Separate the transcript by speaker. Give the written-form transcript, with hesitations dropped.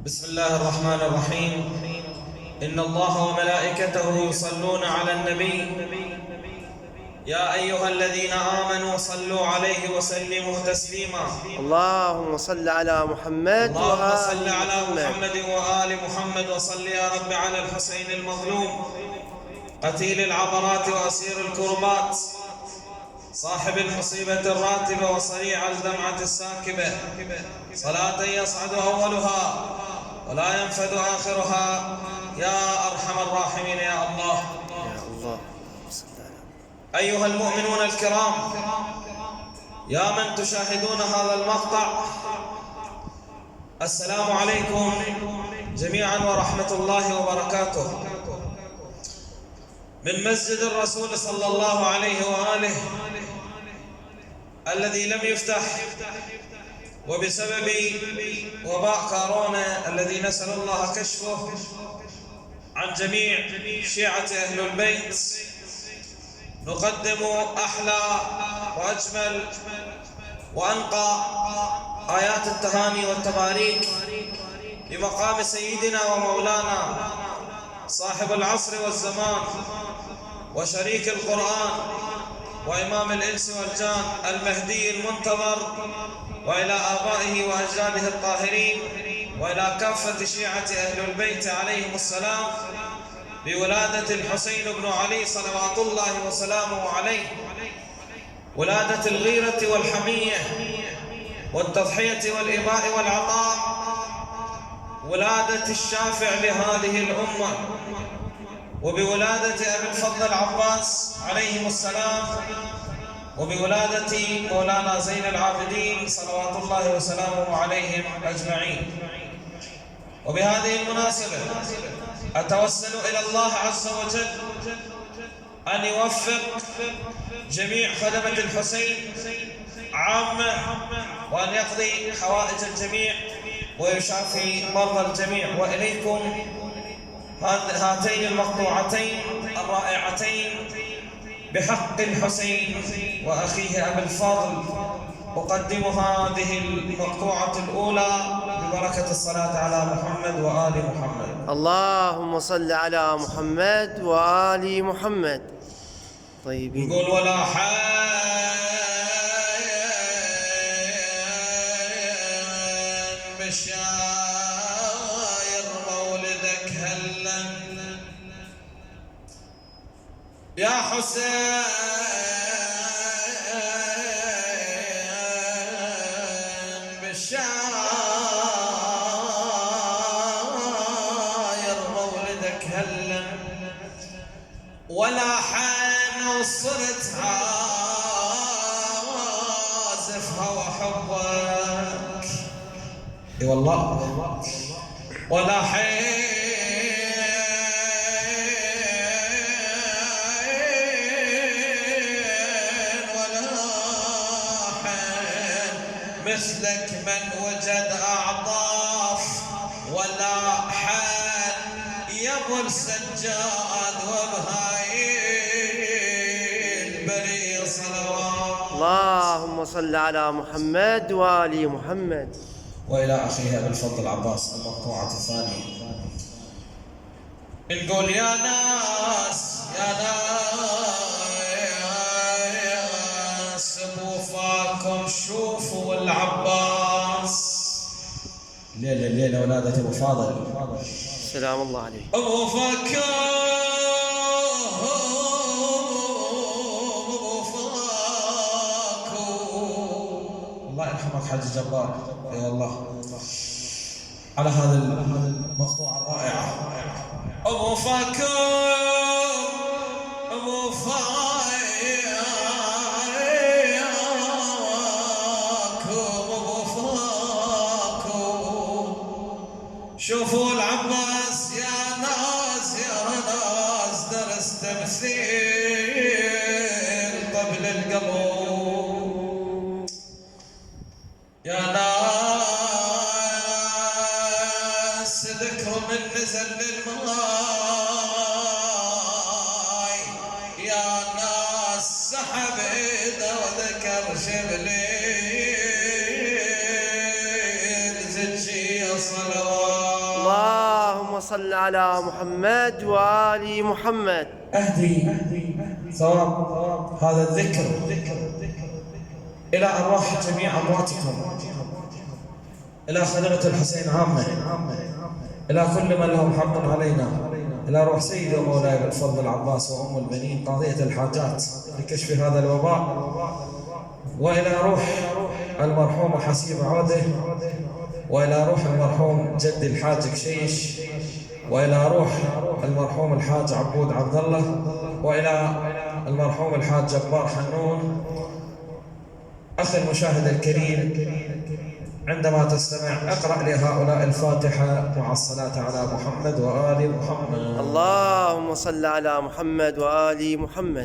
Speaker 1: بسم الله الرحمن الرحيم. إن الله وملائكته يصلون على النبي يا أيها الذين آمنوا صلوا عليه وسلموا تسليما.
Speaker 2: اللهم صل على محمد
Speaker 1: اللهم صل
Speaker 2: وآل
Speaker 1: على
Speaker 2: محمد.
Speaker 1: محمد وآل محمد، وصل يا رب على الحسين المظلوم قتيل العبرات وأسير الكربات، صاحب المصيبة الراتبة وصريع الدمعة الساكبة، صلاة يصعد أولها ولا ينفد آخرها يا أرحم الراحمين يا الله.
Speaker 2: يا الله صل على
Speaker 1: أيها المؤمنون الكرام، يا من تشاهدون هذا المقطع، السلام عليكم جميعا ورحمة الله وبركاته. من مسجد الرسول صلى الله عليه وآله الذي لم يفتح وبسبب وباء كورونا الذي نسأل الله كشفه عن جميع شيعة أهل البيت، نقدم أحلى وأجمل وأنقى آيات التهاني والتباريك بمقام سيدنا ومولانا صاحب العصر والزمان وشريك القرآن وإمام الإنس والجان المهدي المنتظر، وإلى آبائه وأجداده الطاهرين، وإلى كافة شيعة أهل البيت عليهم السلام، بولادة الحسين بن علي صلوات الله وسلامه عليه، ولادة الغيرة والحمية والتضحية والإباء والعطاء، ولادة الشافع لهذه الأمة، وبولادة أبي الفضل العباس عليهم السلام، وبولادة مولانا زين العابدين صلوات الله وسلامه عليهم أجمعين. وبهذه المناسبة أتوسل إلى الله عز وجل أن يوفق جميع خدمة الحسين عامة، وأن يقضي حوائج الجميع ويشافي مرضى الجميع. وإليكم هاتين المقطوعتين الرائعتين بحق الحسين وأخيه أبي الفضل، أقدم هذه المقطوعة الأولى ببركة الصلاة على محمد وآل محمد.
Speaker 2: اللهم صل على محمد وآل محمد. طيبين.
Speaker 1: يقول ولا حان بشاير مولدك هلا يا حسين بشاير مولدك هلا، ولا حان وصرت عازفها وحبك. اي والله ولا حين مثلك من وجد أعطاف، ولا حان يا ابو السجاد وبهاي البرية صلوات.
Speaker 2: اللهم صل على محمد وآل محمد.
Speaker 1: وإلى أخيه أبي الفضل العباس المقطوعة الثانية. نقول يا ناس يا ناس بوفاكم شوفوا العباس، الليلة ولادة أبو فاضل
Speaker 2: سلام الله عليه.
Speaker 1: أبو فاكر الله يرحمك حاج جبار. اي والله على هذا المقطوعة الرائعة. أبو فاكر أبو فاكر أبو فاكر شوفوا العباس يا ناس يا ناس، درس تمثيل قبل القبر يا ناس، ذكر من نزل للماي يا ناس، سحب ايده وذكر شبلين زكي صلوات.
Speaker 2: اللهم صل على محمد وآل محمد.
Speaker 1: أهدي ثواب هذا الذكر إلى أرواح جميع أمواتكم، إلى خدمة الحسين عامة، إلى كل من لهم حق علينا، إلى روح سيدي ومولاي بالفضل العباس وأم البنين قاضية الحاجات لكشف هذا الوباء، وإلى روح المرحوم حسيب عوده، وإلى روح المرحوم جدي الحاج كشيش، وإلى روح المرحوم الحاج عبود عبد الله، وإلى المرحوم الحاج جبار حنون. أخي المشاهد الكريم، عندما تستمع اقرأ لهؤلاء الفاتحة مع الصلاة على محمد وآل محمد.
Speaker 2: اللهم صل على محمد وآل محمد.